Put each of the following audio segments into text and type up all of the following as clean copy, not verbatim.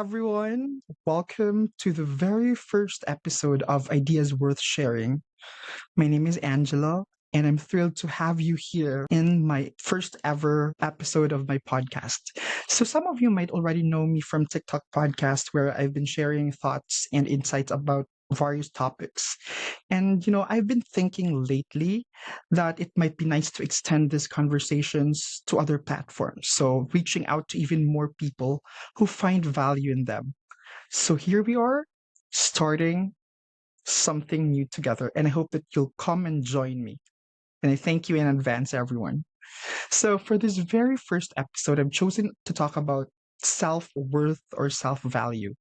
everyone. Welcome to the very first episode of Ideas Worth Sharing. My name is Angela, and I'm thrilled to have you here in my first ever episode of my podcast. So, some of you might already know me from TikTok podcast, where I've been sharing thoughts and insights about various topics. And, I've been thinking lately that it might be nice to extend these conversations to other platforms. So, reaching out to even more people who find value in them. So, here we are, starting something new together. And I hope that you'll come and join me. And I thank you in advance, everyone. So, for this very first episode, I've chosen to talk about self worth or self value.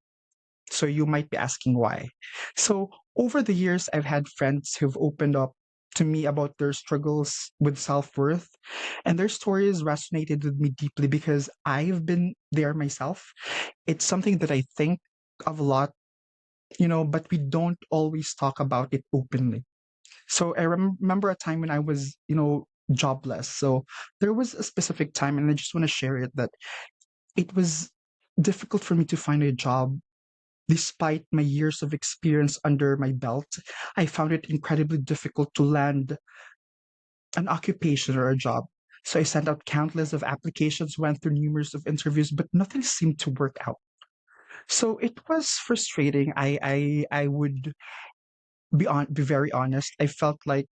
So, you might be asking why. So, over the years, I've had friends who've opened up to me about their struggles with self worth, and their stories resonated with me deeply because I've been there myself. It's something that I think of a lot, but we don't always talk about it openly. So I remember a time when I was, jobless. So there was a specific time, and I just want to share it, that it was difficult for me to find a job. Despite my years of experience under my belt, I found it incredibly difficult to land an occupation or a job. So I sent out countless of applications, went through numerous of interviews, but nothing seemed to work out. So it was frustrating. I would be very honest. I felt like,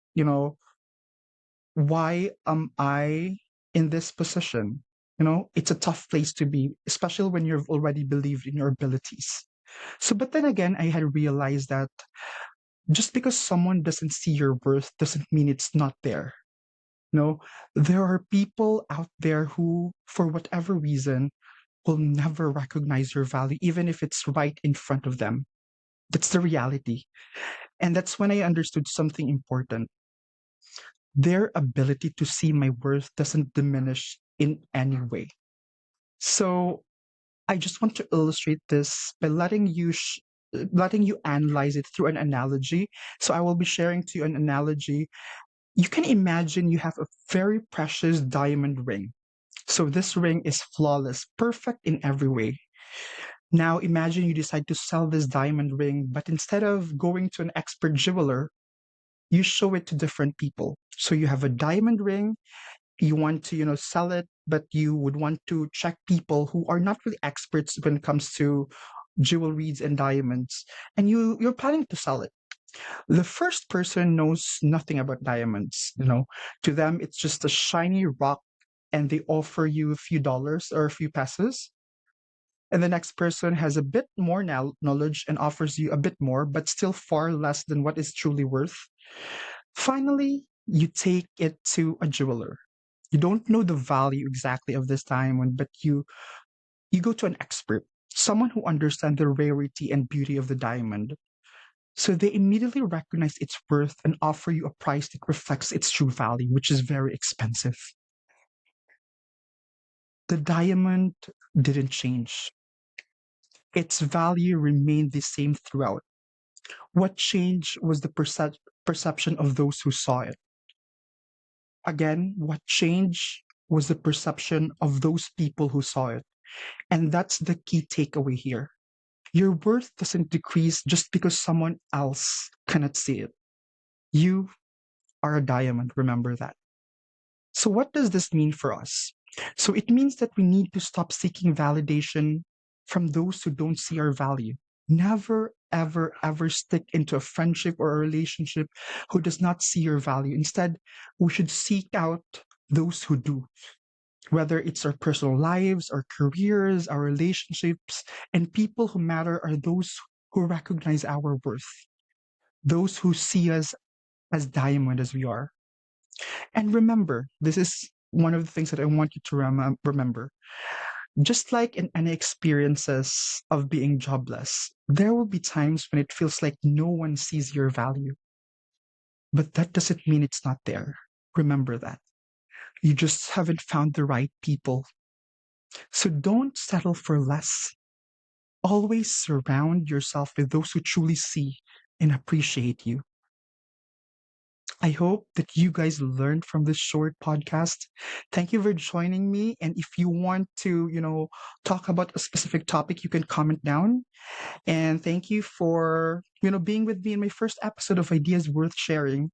why am I in this position? It's a tough place to be, especially when you've already believed in your abilities. So, but then again, I had realized that just because someone doesn't see your worth doesn't mean it's not there. No, there are people out there who, for whatever reason, will never recognize your value, even if it's right in front of them. That's the reality. And that's when I understood something important. Their ability to see my worth doesn't diminish in any way. So I just want to illustrate this by letting you analyze it through an analogy. So I will be sharing to you an analogy. You can imagine you have a very precious diamond ring. So this ring is flawless, perfect in every way. Now imagine you decide to sell this diamond ring, but instead of going to an expert jeweler, you show it to different people. So you have a diamond ring, you want to, sell it, but you would want to check people who are not really experts when it comes to jewelries and diamonds, and you're planning to sell it. The first person knows nothing about diamonds. To them it's just a shiny rock, and they offer you a few dollars or a few pesos. And the next person has a bit more knowledge and offers you a bit more, but still far less than what is truly worth. Finally, you take it to a jeweler. You don't know the value exactly of this diamond, but you go to an expert, someone who understands the rarity and beauty of the diamond. So they immediately recognize its worth and offer you a price that reflects its true value, which is very expensive. The diamond didn't change. Its value remained the same throughout. What changed was the perception of those who saw it. Again, what changed was the perception of those people who saw it. And that's the key takeaway here. Your worth doesn't decrease just because someone else cannot see it. You are a diamond, remember that. So what does this mean for us? So it means that we need to stop seeking validation from those who don't see our value. Never, ever, ever stick into a friendship or a relationship who does not see your value. Instead, we should seek out those who do. Whether it's our personal lives, our careers, our relationships, and people who matter are those who recognize our worth. Those who see us as diamond as we are. And remember, this is one of the things that I want you to remember. Just like in any experiences of being jobless, there will be times when it feels like no one sees your value. But that doesn't mean it's not there. Remember that. You just haven't found the right people. So don't settle for less. Always surround yourself with those who truly see and appreciate you. I hope that you guys learned from this short podcast. Thank you for joining me. And if you want to, talk about a specific topic, you can comment down. And thank you for, being with me in my first episode of Ideas Worth Sharing.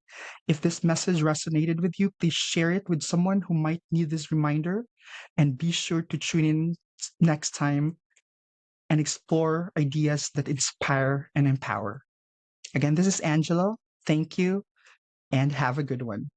If this message resonated with you, please share it with someone who might need this reminder. And be sure to tune in next time and explore ideas that inspire and empower. Again, this is Angelo. Thank you and have a good one.